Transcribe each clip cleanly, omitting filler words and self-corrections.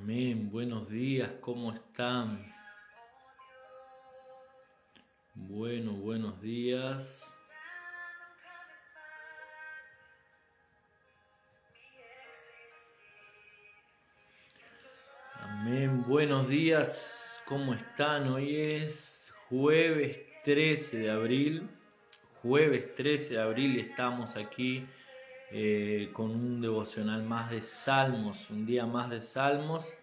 Amén. Buenos días, ¿cómo están? Buenos días. Amén. Buenos días, ¿cómo están? Hoy es jueves 13 de abril. Jueves 13 de abril y estamos aquí con un devocional más de Salmos, un día más de Salmos.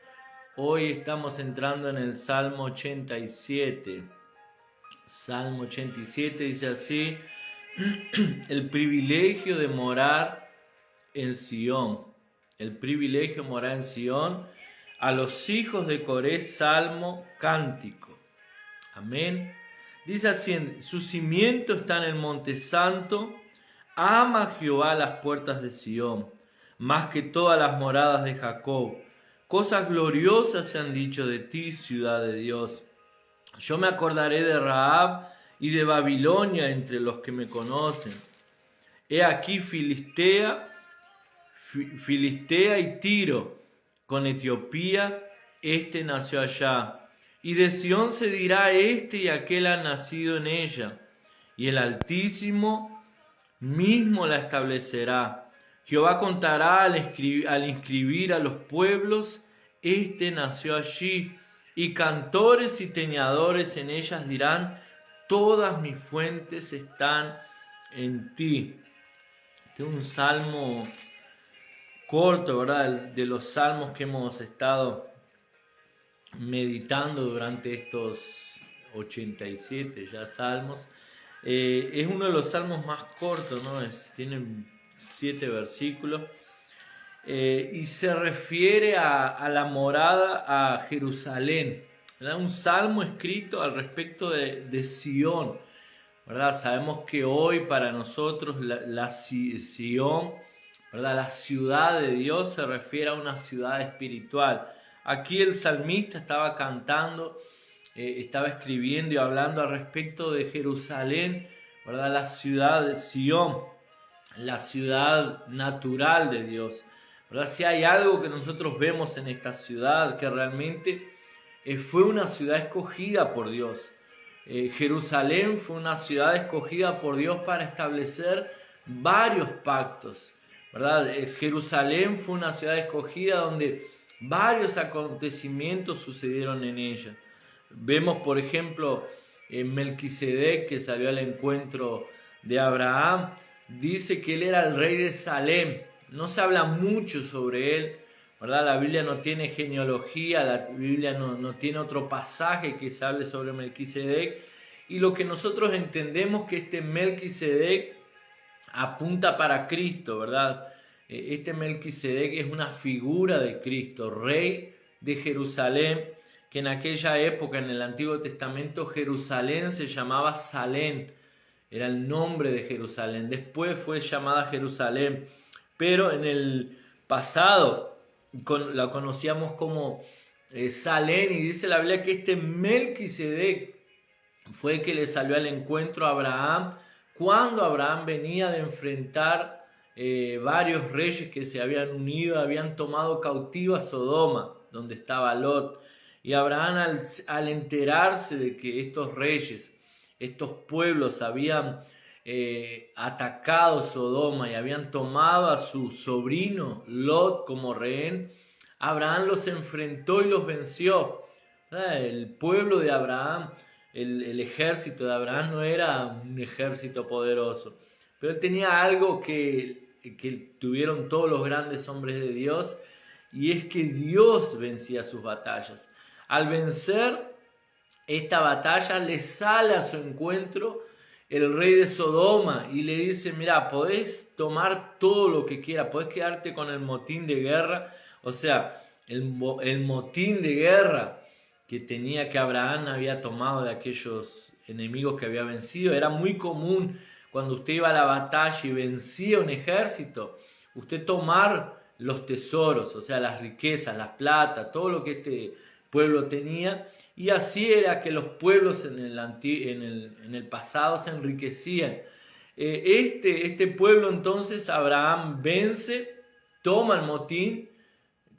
Hoy estamos entrando en el Salmo 87. Salmo 87 dice así: el privilegio de morar en Sión. El privilegio de morar en Sión. A los hijos de Coré, salmo, cántico. Amén. Dice así: su cimiento está en el monte santo. Ama Jehová las puertas de Sión, más que todas las moradas de Jacob. Cosas gloriosas se han dicho de ti, ciudad de Dios. Yo me acordaré de Rahab y de Babilonia entre los que me conocen. He aquí Filistea y Tiro, con Etiopía, este nació allá. Y de Sión se dirá: este y aquel han nacido en ella. Y el Altísimo mismo la establecerá. Jehová contará al inscribir a los pueblos: este nació allí. Y cantores y teñadores en ellas dirán: todas mis fuentes están en ti. Este es un salmo corto, ¿verdad? De los salmos que hemos estado meditando durante estos 87 ya salmos. Es uno de los salmos más cortos, ¿no? Tiene 7 versículos. Y se refiere a la morada a Jerusalén, ¿verdad? Un salmo escrito al respecto de Sión, ¿verdad? Sabemos que hoy para nosotros la Sión, ¿verdad? La ciudad de Dios se refiere a una ciudad espiritual. Aquí el salmista estaba cantando, estaba escribiendo y hablando al respecto de Jerusalén, ¿verdad? La ciudad de Sión, la ciudad natural de Dios, ¿verdad? Si hay algo que nosotros vemos en esta ciudad, que realmente fue una ciudad escogida por Dios. Jerusalén fue una ciudad escogida por Dios para establecer varios pactos, ¿verdad? Jerusalén fue una ciudad escogida donde varios acontecimientos sucedieron en ella. Vemos, por ejemplo, Melquisedec, que salió al encuentro de Abraham, dice que él era el rey de Salem. No se habla mucho sobre él, ¿verdad? La Biblia no tiene genealogía, la Biblia no tiene otro pasaje que se hable sobre Melquisedec. Y lo que nosotros entendemos que este Melquisedec apunta para Cristo, ¿verdad? Este Melquisedec es una figura de Cristo, rey de Jerusalén, que en aquella época, en el Antiguo Testamento, Jerusalén se llamaba Salem, era el nombre de Jerusalén. Después fue llamada Jerusalén, pero en el pasado la conocíamos como Salem, y dice la Biblia que este Melquisedec fue el que le salió al encuentro a Abraham cuando Abraham venía de enfrentar varios reyes que se habían unido, habían tomado cautiva Sodoma, donde estaba Lot. Y Abraham, al enterarse de que estos reyes, estos pueblos habían atacado Sodoma y habían tomado a su sobrino Lot como rehén, Abraham los enfrentó y los venció. El pueblo de Abraham, el ejército de Abraham no era un ejército poderoso, pero él tenía algo que tuvieron todos los grandes hombres de Dios, y es que Dios vencía sus batallas. Al vencer esta batalla, le sale a su encuentro el rey de Sodoma y le dice: mira, podés tomar todo lo que quieras, podés quedarte con el motín de guerra. O sea, el motín de guerra que Abraham había tomado de aquellos enemigos que había vencido. Era muy común cuando usted iba a la batalla y vencía un ejército, usted tomar los tesoros, o sea, las riquezas, la plata, todo lo que este pueblo tenía. Y así era que los pueblos en el pasado se enriquecían. Este pueblo entonces, Abraham vence, toma el motín,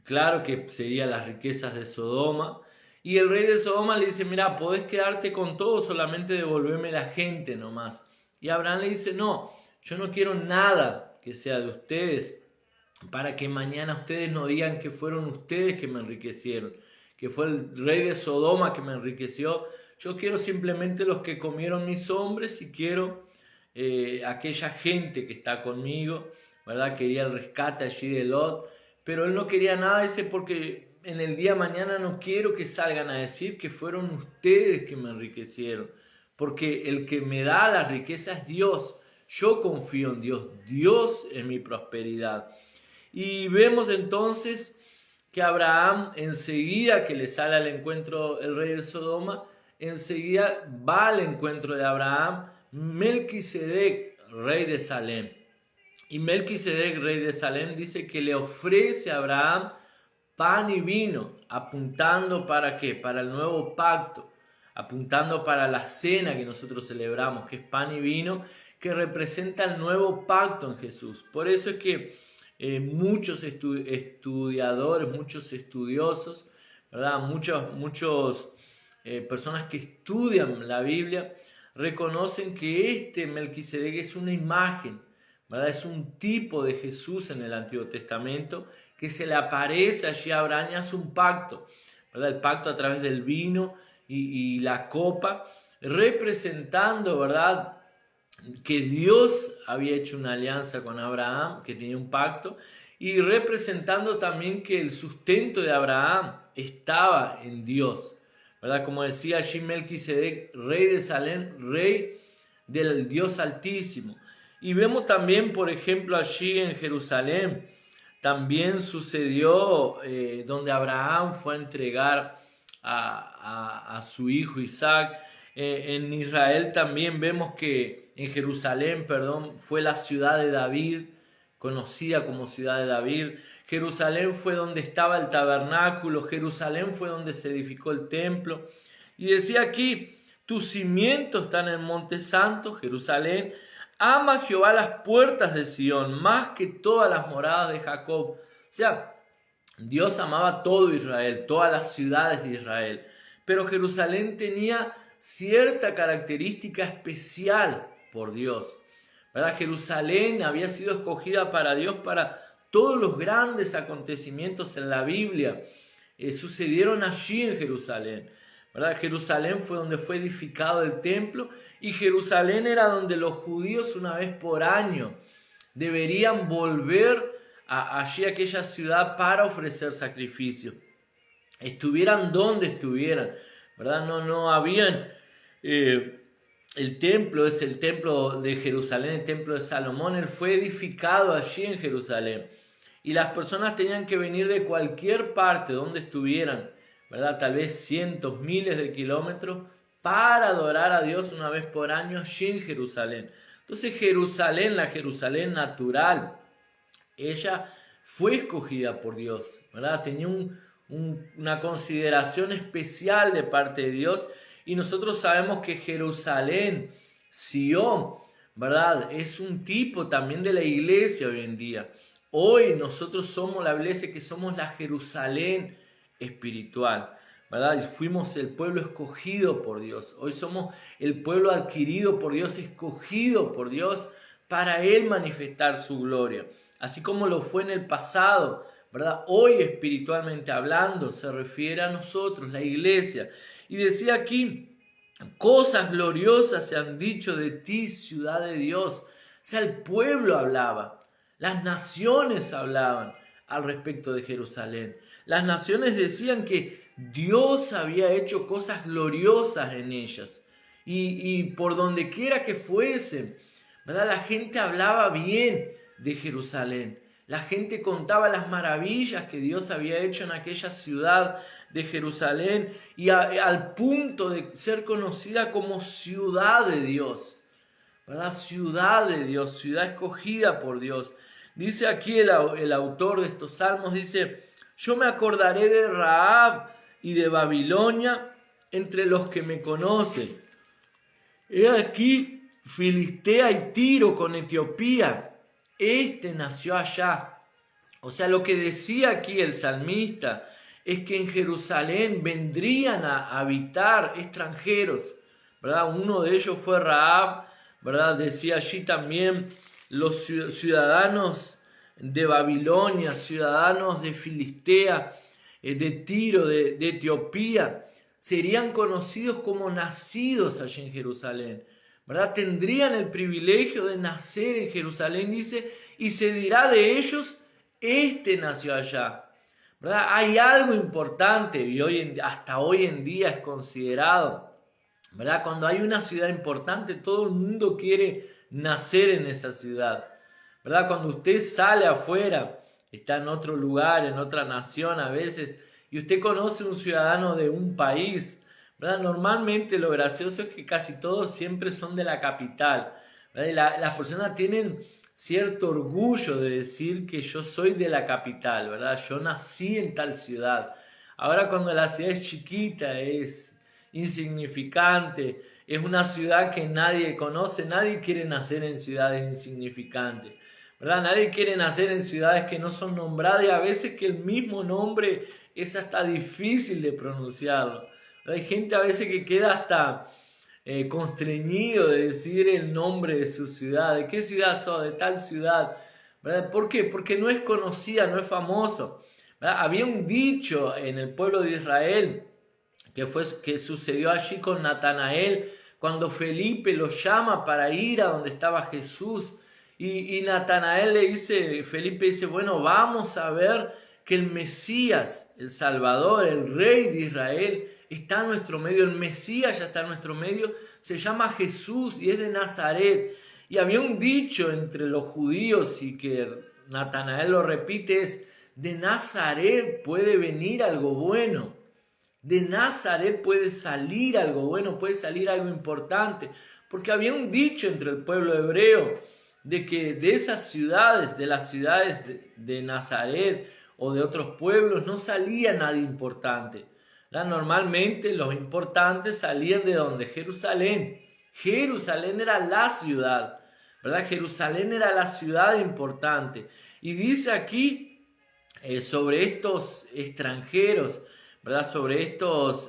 claro que serían las riquezas de Sodoma. Y el rey de Sodoma le dice, mira, podés quedarte con todo, solamente devolverme la gente nomás. Y Abraham le dice, no, yo no quiero nada que sea de ustedes, para que mañana ustedes no digan que fueron ustedes que me enriquecieron, que fue el rey de Sodoma que me enriqueció. Yo quiero simplemente los que comieron mis hombres y quiero aquella gente que está conmigo, ¿verdad? Quería el rescate allí de Lot, pero él no quería nada ese porque en el día de mañana no quiero que salgan a decir que fueron ustedes que me enriquecieron, porque el que me da la riqueza es Dios. Yo confío en Dios, Dios es mi prosperidad. Y vemos entonces que Abraham, enseguida que le sale al encuentro el rey de Sodoma, enseguida va al encuentro de Abraham Melquisedec, rey de Salem. Y Melquisedec, rey de Salem, dice que le ofrece a Abraham pan y vino, apuntando ¿para qué? Para el nuevo pacto, apuntando para la cena que nosotros celebramos, que es pan y vino, que representa el nuevo pacto en Jesús. Por eso es que muchos estudiadores, muchos estudiosos, ¿verdad? Muchos personas que estudian la Biblia reconocen que este Melquisedec es una imagen, ¿verdad? Es un tipo de Jesús en el Antiguo Testamento que se le aparece allí a Abraham y hace un pacto, ¿verdad? El pacto a través del vino y la copa, representando, ¿verdad?, que Dios había hecho una alianza con Abraham, que tenía un pacto, y representando también que el sustento de Abraham estaba en Dios, ¿verdad? Como decía allí Melquisedec, rey de Salem, rey del Dios Altísimo. Y vemos también, por ejemplo, allí en Jerusalén, también sucedió donde Abraham fue a entregar a su hijo Isaac. En Israel también vemos que en Jerusalén, fue la ciudad de David, conocida como ciudad de David. Jerusalén fue donde estaba el tabernáculo, Jerusalén fue donde se edificó el templo. Y decía aquí, tus cimientos están en el monte santo, Jerusalén. Ama Jehová las puertas de Sión, más que todas las moradas de Jacob. O sea, Dios amaba todo Israel, todas las ciudades de Israel. Pero Jerusalén tenía cierta característica especial por Dios, ¿verdad? Jerusalén había sido escogida para Dios para todos los grandes acontecimientos en la Biblia. Sucedieron allí en Jerusalén, ¿verdad? Jerusalén fue donde fue edificado el templo y Jerusalén era donde los judíos una vez por año deberían volver allí a aquella ciudad para ofrecer sacrificios. Estuvieran donde estuvieran, ¿verdad? No habían... el templo es el templo de Jerusalén, el templo de Salomón. Él fue edificado allí en Jerusalén. Y las personas tenían que venir de cualquier parte donde estuvieran, ¿verdad? Tal vez cientos, miles de kilómetros para adorar a Dios una vez por año allí en Jerusalén. Entonces Jerusalén, la Jerusalén natural, ella fue escogida por Dios, ¿verdad? Tenía una consideración especial de parte de Dios. Y nosotros sabemos que Jerusalén, Sión, ¿verdad?, es un tipo también de la iglesia hoy en día. Hoy nosotros somos la iglesia que somos la Jerusalén espiritual, ¿verdad? Y fuimos el pueblo escogido por Dios. Hoy somos el pueblo adquirido por Dios, escogido por Dios para Él manifestar su gloria. Así como lo fue en el pasado, ¿verdad? Hoy espiritualmente hablando se refiere a nosotros, la iglesia. Y decía aquí, cosas gloriosas se han dicho de ti, ciudad de Dios. O sea, el pueblo hablaba, las naciones hablaban al respecto de Jerusalén. Las naciones decían que Dios había hecho cosas gloriosas en ellas. Y por donde quiera que fuesen, ¿verdad?, la gente hablaba bien de Jerusalén. La gente contaba las maravillas que Dios había hecho en aquella ciudad de Jerusalén y al punto de ser conocida como ciudad de Dios, ¿verdad? Ciudad de Dios, ciudad escogida por Dios. Dice aquí el autor de estos salmos, dice, yo me acordaré de Rahab y de Babilonia entre los que me conocen. He aquí Filistea y Tiro con Etiopía. Este nació allá. O sea, lo que decía aquí el salmista es que en Jerusalén vendrían a habitar extranjeros, ¿verdad? Uno de ellos fue Rahab, ¿verdad? Decía allí también los ciudadanos de Babilonia, ciudadanos de Filistea, de Tiro, de Etiopía, serían conocidos como nacidos allí en Jerusalén, ¿verdad? Tendrían el privilegio de nacer en Jerusalén, dice, y se dirá de ellos, este nació allá, ¿verdad? Hay algo importante y hasta hoy en día es considerado, ¿verdad? Cuando hay una ciudad importante, todo el mundo quiere nacer en esa ciudad, ¿verdad? Cuando usted sale afuera, está en otro lugar, en otra nación a veces, y usted conoce un ciudadano de un país, ¿verdad? Normalmente lo gracioso es que casi todos siempre son de la capital, ¿verdad? Y las personas tienen cierto orgullo de decir que yo soy de la capital, ¿verdad? Yo nací en tal ciudad. Ahora cuando la ciudad es chiquita, es insignificante, es una ciudad que nadie conoce, nadie quiere nacer en ciudades insignificantes, ¿verdad? Nadie quiere nacer en ciudades que no son nombradas y a veces que el mismo nombre es hasta difícil de pronunciarlo. Hay gente a veces que queda hasta constreñido de decir el nombre de su ciudad. ¿De qué ciudad sos? De tal ciudad, ¿verdad? ¿Por qué? Porque no es conocida, no es famoso, ¿verdad? Había un dicho en el pueblo de Israel que sucedió allí con Natanael, cuando Felipe lo llama para ir a donde estaba Jesús, y Natanael le dice, Felipe dice, bueno, vamos a ver que el Mesías, el Salvador, el Rey de Israel, está en nuestro medio, el Mesías ya está en nuestro medio, se llama Jesús y es de Nazaret. Y había un dicho entre los judíos y que Natanael lo repite, es, de Nazaret puede venir algo bueno. De Nazaret puede salir algo bueno, puede salir algo importante, porque había un dicho entre el pueblo hebreo de que de esas ciudades, de las ciudades de Nazaret o de otros pueblos, no salía nadie importante. Normalmente los importantes salían de donde? Jerusalén. Jerusalén era la ciudad, ¿verdad? Jerusalén era la ciudad importante. Y dice aquí sobre estos extranjeros, ¿verdad? Sobre estos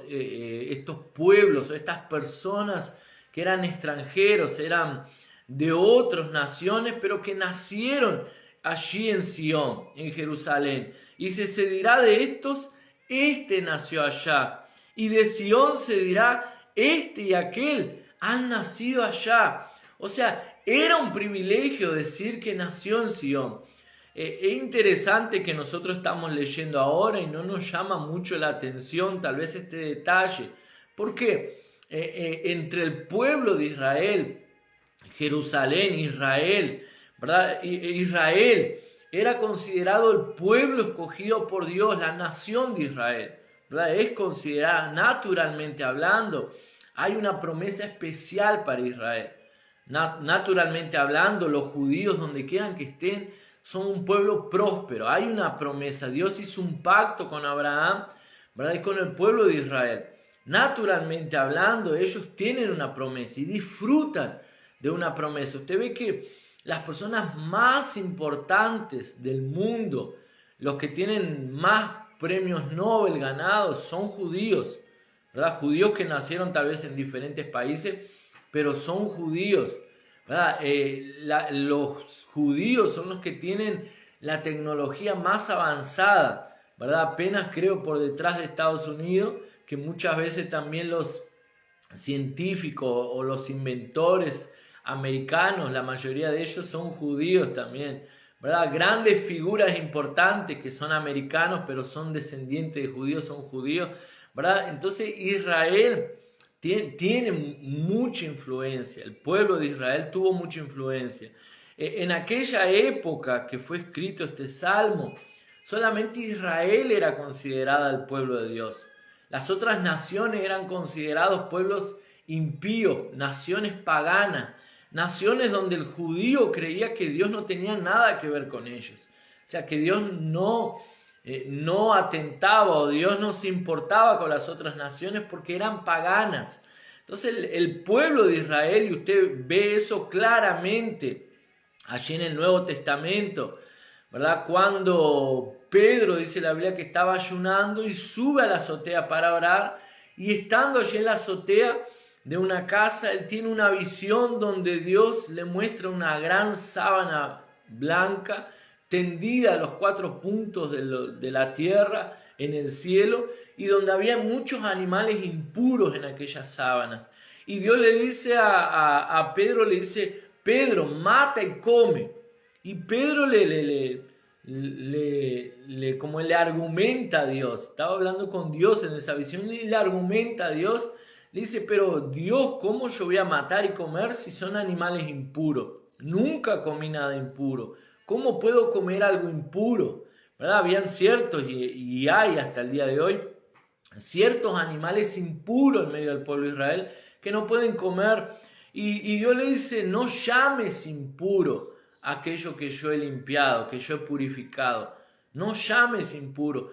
pueblos, estas personas que eran extranjeros, eran de otras naciones, pero que nacieron allí en Sión, en Jerusalén. Y se dirá de estos, este nació allá. Y de Sión se dirá, este y aquel han nacido allá. O sea, era un privilegio decir que nació en Sión. Es interesante que nosotros estamos leyendo ahora y no nos llama mucho la atención tal vez este detalle. ¿Por qué? Entre el pueblo de Israel, Jerusalén, Israel, ¿verdad? Israel era considerado el pueblo escogido por Dios, la nación de Israel, ¿verdad? Es considerada, naturalmente hablando, hay una promesa especial para Israel. Naturalmente hablando, los judíos, donde quieran que estén, son un pueblo próspero. Hay una promesa. Dios hizo un pacto con Abraham, ¿verdad? Y con el pueblo de Israel. Naturalmente hablando, ellos tienen una promesa y disfrutan de una promesa. Usted ve que las personas más importantes del mundo, los que tienen más premios Nobel ganados, son judíos, ¿verdad? Judíos que nacieron tal vez en diferentes países, pero son judíos, ¿verdad? Los judíos son los que tienen la tecnología más avanzada, ¿verdad? Apenas creo por detrás de Estados Unidos, que muchas veces también los científicos o los inventores americanos, la mayoría de ellos son judíos también, ¿verdad? Grandes figuras importantes que son americanos, pero son descendientes de judíos, son judíos, ¿verdad? Entonces Israel tiene mucha influencia, el pueblo de Israel tuvo mucha influencia. En aquella época que fue escrito este salmo, solamente Israel era considerada el pueblo de Dios. Las otras naciones eran considerados pueblos impíos, naciones paganas, naciones donde el judío creía que Dios no tenía nada que ver con ellos. O sea, que Dios no atentaba o Dios no se importaba con las otras naciones porque eran paganas. Entonces el pueblo de Israel, y usted ve eso claramente allí en el Nuevo Testamento, ¿verdad? Cuando Pedro, dice la Biblia, que estaba ayunando y sube a la azotea para orar, y estando allí en la azotea de una casa, él tiene una visión donde Dios le muestra una gran sábana blanca tendida a los 4 puntos de la tierra en el cielo, y donde había muchos animales impuros en aquellas sábanas. Y Dios le dice a Pedro, le dice: Pedro, mata y come. Y Pedro como le argumenta a Dios, estaba hablando con Dios en esa visión, y le argumenta a Dios, le dice: pero Dios, ¿cómo yo voy a matar y comer si son animales impuros? Nunca comí nada impuro. ¿Cómo puedo comer algo impuro? ¿Verdad? Habían ciertos, y hay hasta el día de hoy, ciertos animales impuros en medio del pueblo de Israel que no pueden comer. Y Dios le dice: no llames impuro aquello que yo he limpiado, que yo he purificado. No llames impuro.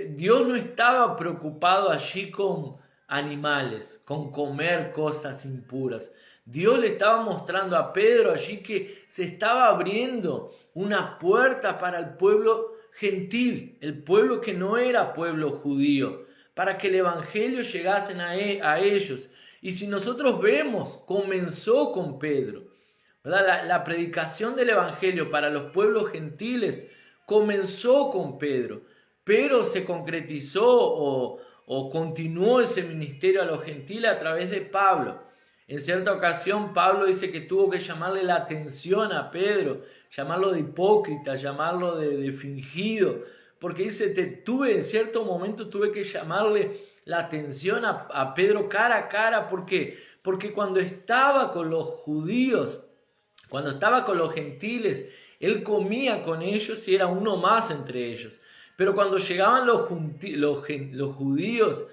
Dios no estaba preocupado allí con animales, con comer cosas impuras. Dios le estaba mostrando a Pedro allí que se estaba abriendo una puerta para el pueblo gentil, el pueblo que no era pueblo judío, para que el evangelio llegase a ellos. Y si nosotros vemos, comenzó con Pedro, ¿verdad? La predicación del evangelio para los pueblos gentiles comenzó con Pedro, pero se concretizó o continuó ese ministerio a los gentiles a través de Pablo. En cierta ocasión Pablo dice que tuvo que llamarle la atención a Pedro, llamarlo de hipócrita, llamarlo de fingido, porque dice: en cierto momento tuve que llamarle la atención a Pedro cara a cara. ¿Por qué? Porque cuando estaba con los judíos, cuando estaba con los gentiles, él comía con ellos y era uno más entre ellos. Pero cuando llegaban los judíos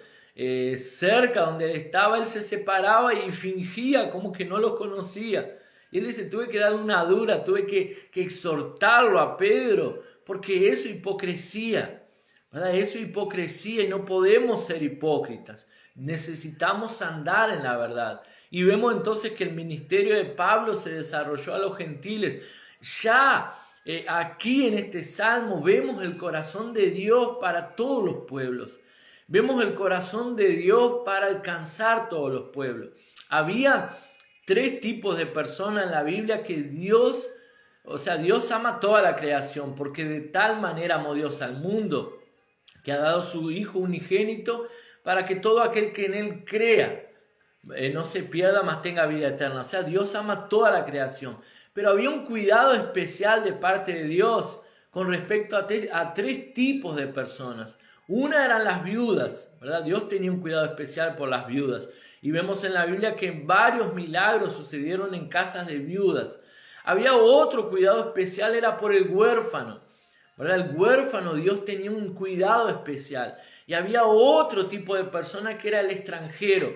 cerca donde él estaba, él se separaba y fingía como que no los conocía. Y él dice: tuve que darle una dura, tuve que exhortarlo a Pedro, porque eso es hipocresía, ¿verdad? Eso es hipocresía, y no podemos ser hipócritas. Necesitamos andar en la verdad. Y vemos entonces que el ministerio de Pablo se desarrolló a los gentiles. Ya aquí en este salmo vemos el corazón de Dios para todos los pueblos. Vemos el corazón de Dios para alcanzar todos los pueblos. Había 3 tipos de personas en la Biblia que Dios ama toda la creación, porque de tal manera amó Dios al mundo, que ha dado su Hijo unigénito, para que todo aquel que en Él crea no se pierda, mas tenga vida eterna. O sea, Dios ama toda la creación. Pero había un cuidado especial de parte de Dios con respecto a 3 tipos de personas. Una eran las viudas, ¿verdad? Dios tenía un cuidado especial por las viudas. Y vemos en la Biblia que varios milagros sucedieron en casas de viudas. Había otro cuidado especial, era por el huérfano, ¿verdad? El huérfano, Dios tenía un cuidado especial. Y había otro tipo de persona que era el extranjero.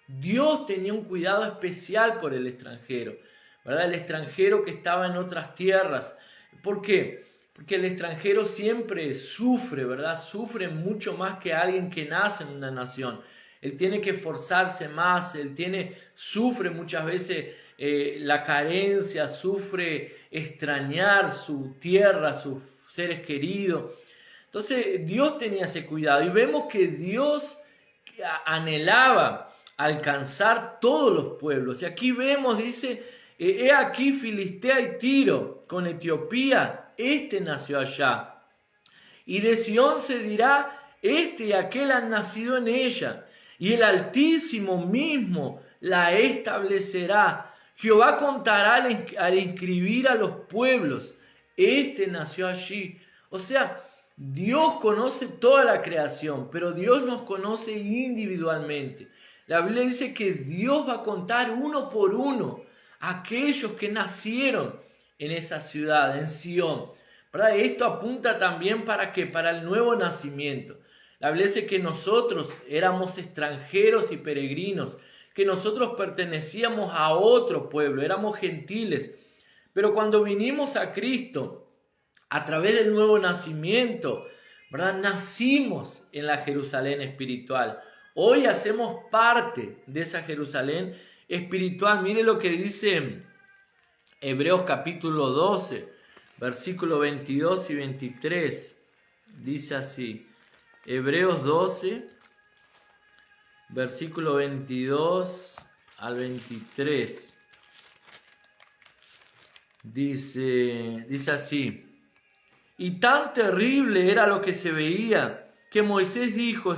Dios tenía un cuidado especial por el extranjero, ¿verdad? El extranjero que estaba en otras tierras. ¿Por qué? Porque el extranjero siempre sufre, ¿verdad? Sufre mucho más que alguien que nace en una nación. Él tiene que esforzarse más, sufre muchas veces la carencia, sufre extrañar su tierra, sus seres queridos. Entonces Dios tenía ese cuidado, y vemos que Dios anhelaba alcanzar todos los pueblos. Y aquí vemos, dice: he aquí Filistea y Tiro con Etiopía, este nació allá. Y de Sión se dirá: este y aquel han nacido en ella. Y el Altísimo mismo la establecerá. Jehová contará al inscribir a los pueblos: este nació allí. O sea, Dios conoce toda la creación, pero Dios nos conoce individualmente. La Biblia dice que Dios va a contar uno por uno aquellos que nacieron en esa ciudad, en Sión, ¿verdad? Esto apunta también para el nuevo nacimiento. La Biblia dice que nosotros éramos extranjeros y peregrinos, que nosotros pertenecíamos a otro pueblo, éramos gentiles. Pero cuando vinimos a Cristo, a través del nuevo nacimiento, ¿verdad? Nacimos en la Jerusalén espiritual. Hoy hacemos parte de esa Jerusalén espiritual. Mire lo que dice Hebreos capítulo 12, versículos 22 y 23. Dice así, Hebreos 12, versículo 22 al 23. Dice así, y tan terrible era lo que se veía, que Moisés dijo,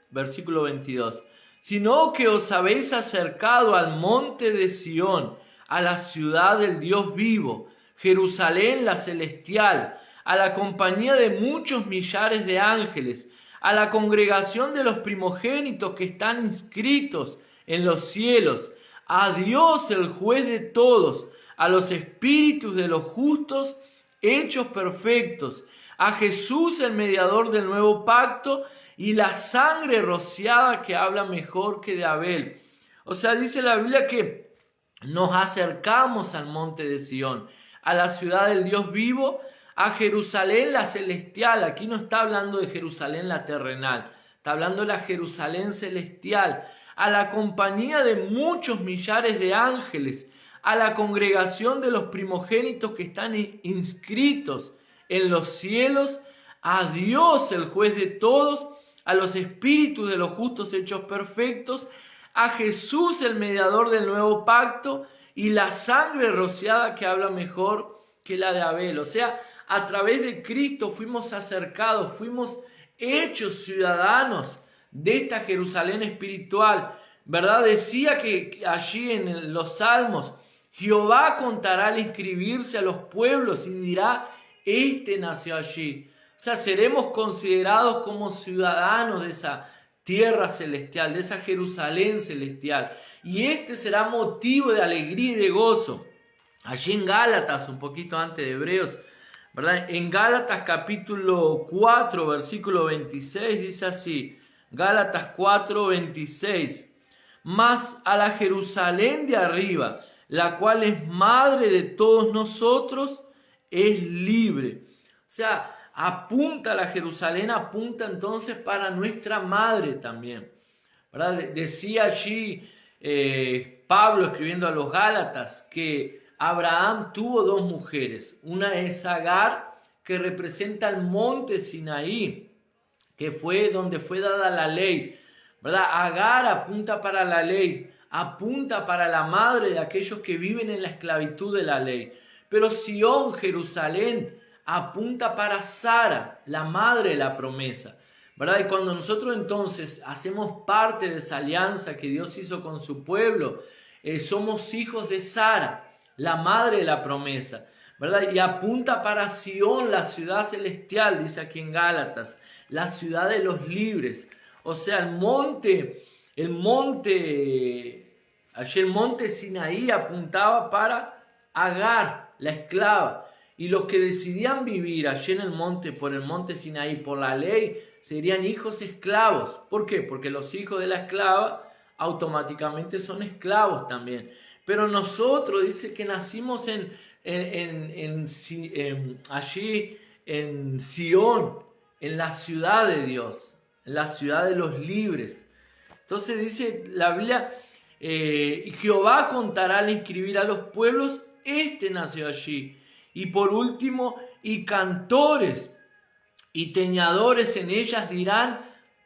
versículo 22, sino que os habéis acercado al monte de Sión, a la ciudad del Dios vivo, Jerusalén la celestial, a la compañía de muchos millares de ángeles, a la congregación de los primogénitos que están inscritos en los cielos, a Dios el juez de todos, a los espíritus de los justos hechos perfectos, a Jesús el mediador del nuevo pacto y la sangre rociada que habla mejor que de Abel. O sea, dice la Biblia que nos acercamos al monte de Sión, a la ciudad del Dios vivo, a Jerusalén la celestial. Aquí no está hablando de Jerusalén la terrenal, está hablando de la Jerusalén celestial, a la compañía de muchos millares de ángeles, a la congregación de los primogénitos que están inscritos en los cielos, a Dios el juez de todos, a los espíritus de los justos hechos perfectos, a Jesús el mediador del nuevo pacto y la sangre rociada que habla mejor que la de Abel. O sea, a través de Cristo fuimos acercados, fuimos hechos ciudadanos de esta Jerusalén espiritual, ¿verdad? Decía que allí en los Salmos, Jehová contará al inscribirse a los pueblos y dirá, este nació allí. O sea, seremos considerados como ciudadanos de esa tierra celestial, de esa Jerusalén celestial. Y este será motivo de alegría y de gozo. Allí en Gálatas, un poquito antes de Hebreos, ¿verdad? En Gálatas capítulo 4, versículo 26, dice así, Gálatas 4, 26, mas a la Jerusalén de arriba, la cual es madre de todos nosotros, es libre. O sea, apunta a la Jerusalén, apunta entonces para nuestra madre también, ¿verdad? Decía allí Pablo escribiendo a los Gálatas que Abraham tuvo dos mujeres. Una es Agar, que representa el monte Sinaí, que fue donde fue dada la ley, ¿verdad? Agar apunta para la ley, apunta para la madre de aquellos que viven en la esclavitud de la ley. Pero Sión, Jerusalén, apunta para Sara, la madre de la promesa, ¿verdad? Y cuando nosotros entonces hacemos parte de esa alianza que Dios hizo con su pueblo, somos hijos de Sara, la madre de la promesa, ¿verdad? Y apunta para Sión, la ciudad celestial, dice aquí en Gálatas, la ciudad de los libres. O sea, el monte Sinaí apuntaba para Agar, la esclava. Y los que decidían vivir allí en el monte, por el monte Sinaí, por la ley, serían hijos esclavos. ¿Por qué? Porque los hijos de la esclava automáticamente son esclavos también. Pero nosotros, dice que nacimos allí en Sión, en la ciudad de Dios, en la ciudad de los libres. Entonces dice la Biblia, Jehová contará al inscribir a los pueblos, este nació allí. Y por último, y cantores y teñadores en ellas dirán,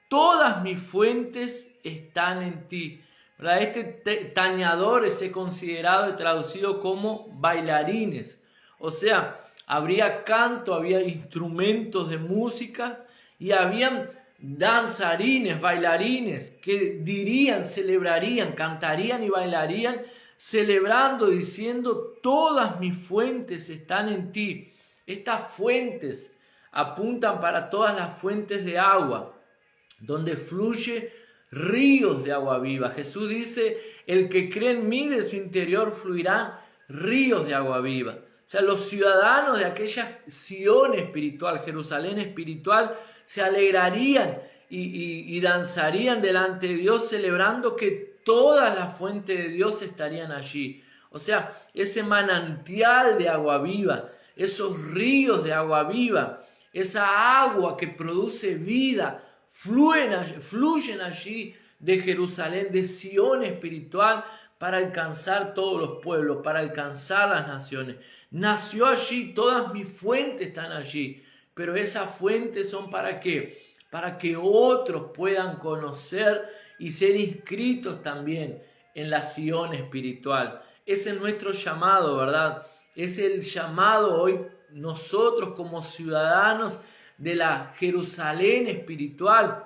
todas mis fuentes están en ti. ¿Verdad? Este tañador es considerado y traducido como bailarines. O sea, habría canto, había instrumentos de música y habían danzarines, bailarines que dirían, celebrarían, cantarían y bailarían, celebrando, diciendo, todas mis fuentes están en ti. Estas fuentes apuntan para todas las fuentes de agua, donde fluye ríos de agua viva. Jesús dice, el que cree en mí, de su interior fluirán ríos de agua viva. O sea, los ciudadanos de aquella Sión espiritual, Jerusalén espiritual, se alegrarían y danzarían delante de Dios, celebrando que todas las fuentes de Dios estarían allí. O sea, ese manantial de agua viva, esos ríos de agua viva, esa agua que produce vida, fluyen allí de Jerusalén, de Sión espiritual, para alcanzar todos los pueblos, para alcanzar las naciones. nació allí, todas mis fuentes están allí. Pero esas fuentes son ¿para qué? Para que otros puedan conocer y ser inscritos también en la Sion espiritual. Ese es nuestro llamado, ¿verdad? Es el llamado hoy nosotros como ciudadanos de la Jerusalén espiritual.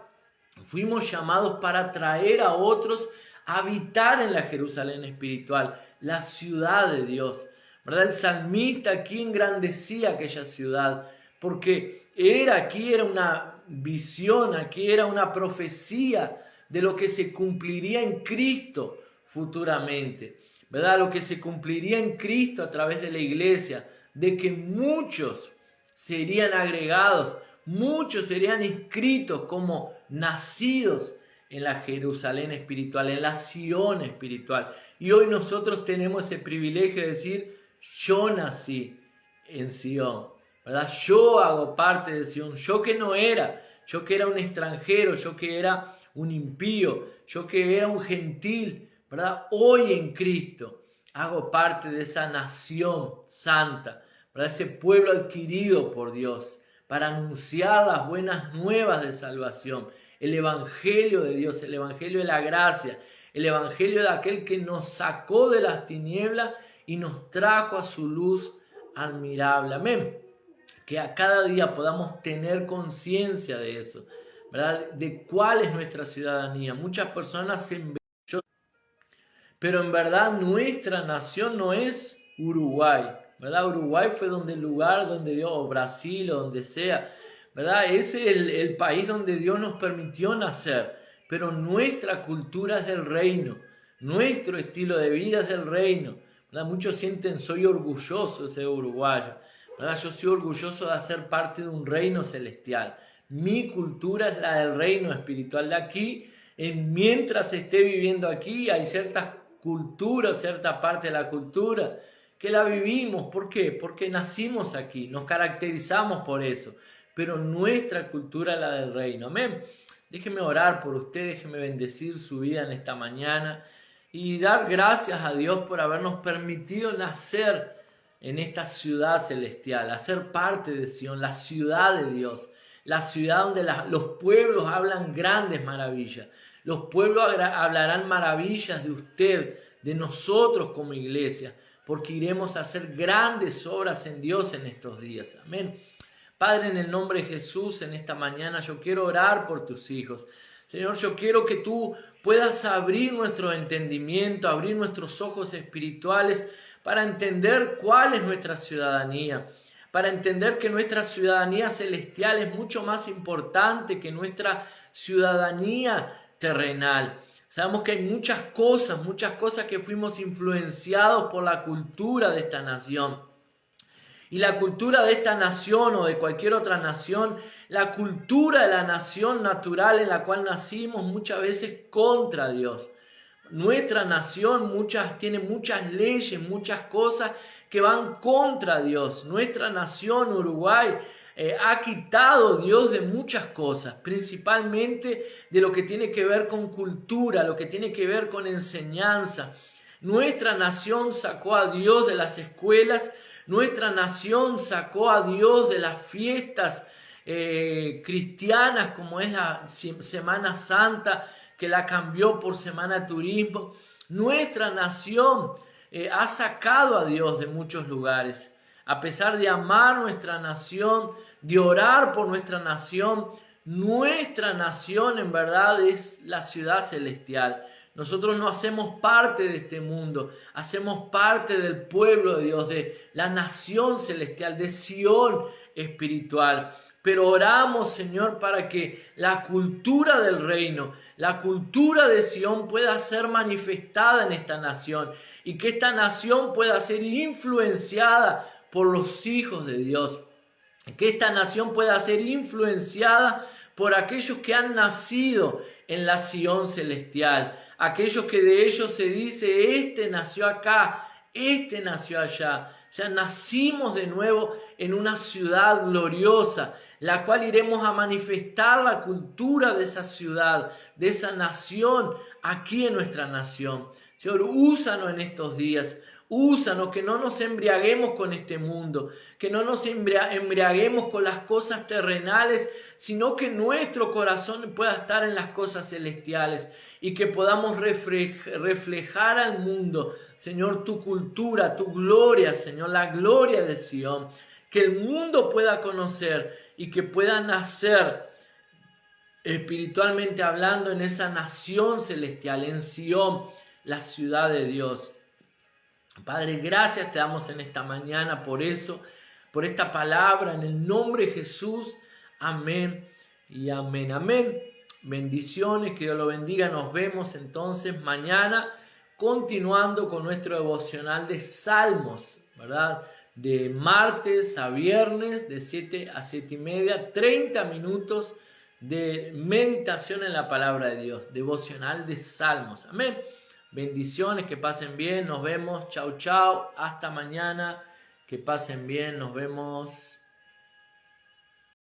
Fuimos llamados para traer a otros a habitar en la Jerusalén espiritual, la ciudad de Dios, ¿verdad? El salmista aquí engrandecía aquella ciudad, porque aquí era una visión, aquí era una profecía de lo que se cumpliría en Cristo futuramente, ¿verdad? Lo que se cumpliría en Cristo a través de la iglesia, de que muchos serían agregados, muchos serían inscritos como nacidos en la Jerusalén espiritual, en la Sion espiritual. Y hoy nosotros tenemos ese privilegio de decir, yo nací en Sion, ¿verdad? Yo hago parte de Sion, yo que no era, yo que era un extranjero, yo que era un impío, yo que era un gentil, ¿verdad? Hoy en Cristo hago parte de esa nación santa, ¿verdad? Ese pueblo adquirido por Dios para anunciar las buenas nuevas de salvación, el evangelio de Dios, el evangelio de la gracia, el evangelio de aquel que nos sacó de las tinieblas y nos trajo a su luz admirable. Amén. Que a cada día podamos tener conciencia de eso, ¿verdad? De cuál es nuestra ciudadanía. Muchas personas se envidian, pero en verdad nuestra nación no es Uruguay, ¿verdad? Uruguay fue el lugar donde Dios, o Brasil, o donde sea, ¿verdad? Ese es el país donde Dios nos permitió nacer, pero nuestra cultura es del reino, nuestro estilo de vida es del reino, ¿verdad? Muchos sienten, soy orgulloso de ser uruguayo, ¿verdad? Yo soy orgulloso de ser parte de un reino celestial. Mi cultura es la del reino espiritual de aquí. Mientras esté viviendo aquí, hay ciertas culturas, cierta parte de la cultura que la vivimos. ¿Por qué? Porque nacimos aquí, nos caracterizamos por eso. Pero nuestra cultura es la del reino. Amén. Déjeme orar por usted, déjeme bendecir su vida en esta mañana y dar gracias a Dios por habernos permitido nacer en esta ciudad celestial, hacer parte de Sion, la ciudad de Dios, la ciudad donde los pueblos hablan grandes maravillas. Los pueblos hablarán maravillas de usted, de nosotros como iglesia, porque iremos a hacer grandes obras en Dios en estos días. Amén. Padre, en el nombre de Jesús, en esta mañana yo quiero orar por tus hijos. Señor, yo quiero que tú puedas abrir nuestro entendimiento, abrir nuestros ojos espirituales para entender cuál es nuestra ciudadanía, para entender que nuestra ciudadanía celestial es mucho más importante que nuestra ciudadanía terrenal. Sabemos que hay muchas cosas que fuimos influenciados por la cultura de esta nación. Y la cultura de esta nación o de cualquier otra nación, la cultura de la nación natural en la cual nacimos muchas veces contra Dios. Nuestra nación tiene muchas leyes, muchas cosas que van contra Dios. Nuestra nación, Uruguay, ha quitado Dios de muchas cosas, principalmente de lo que tiene que ver con cultura, lo que tiene que ver con enseñanza. Nuestra nación sacó a Dios de las escuelas, nuestra nación sacó a Dios de las fiestas cristianas como es la Semana Santa, que la cambió por Semana Turismo. Nuestra nación ha sacado a Dios de muchos lugares. A pesar de amar nuestra nación, de orar por nuestra nación en verdad es la ciudad celestial. Nosotros no hacemos parte de este mundo, hacemos parte del pueblo de Dios, de la nación celestial, de Sion espiritual. Pero oramos, Señor, para que la cultura del reino, la cultura de Sion pueda ser manifestada en esta nación y que esta nación pueda ser influenciada por los hijos de Dios. Que esta nación pueda ser influenciada por aquellos que han nacido en la Sion celestial. Aquellos que de ellos se dice, este nació acá, este nació allá. O sea, nacimos de nuevo en una ciudad gloriosa, la cual iremos a manifestar la cultura de esa ciudad, de esa nación, aquí en nuestra nación. Señor, úsanos en estos días, Úsanos, que no nos embriaguemos con este mundo, que no nos embriaguemos con las cosas terrenales, sino que nuestro corazón pueda estar en las cosas celestiales y que podamos reflejar al mundo, Señor, tu cultura, tu gloria, Señor, la gloria de Sion, que el mundo pueda conocer y que pueda nacer espiritualmente hablando en esa nación celestial, en Sion, la ciudad de Dios. Padre, gracias te damos en esta mañana por eso, por esta palabra, en el nombre de Jesús. Amén y amén. Amén. Bendiciones, que Dios lo bendiga. Nos vemos entonces mañana, continuando con nuestro devocional de Salmos, ¿verdad? De martes a viernes, de 7 a 7:30, 30 minutos de meditación en la palabra de Dios, devocional de Salmos. Amén. Bendiciones, que pasen bien, nos vemos, chau chau, hasta mañana, que pasen bien, nos vemos.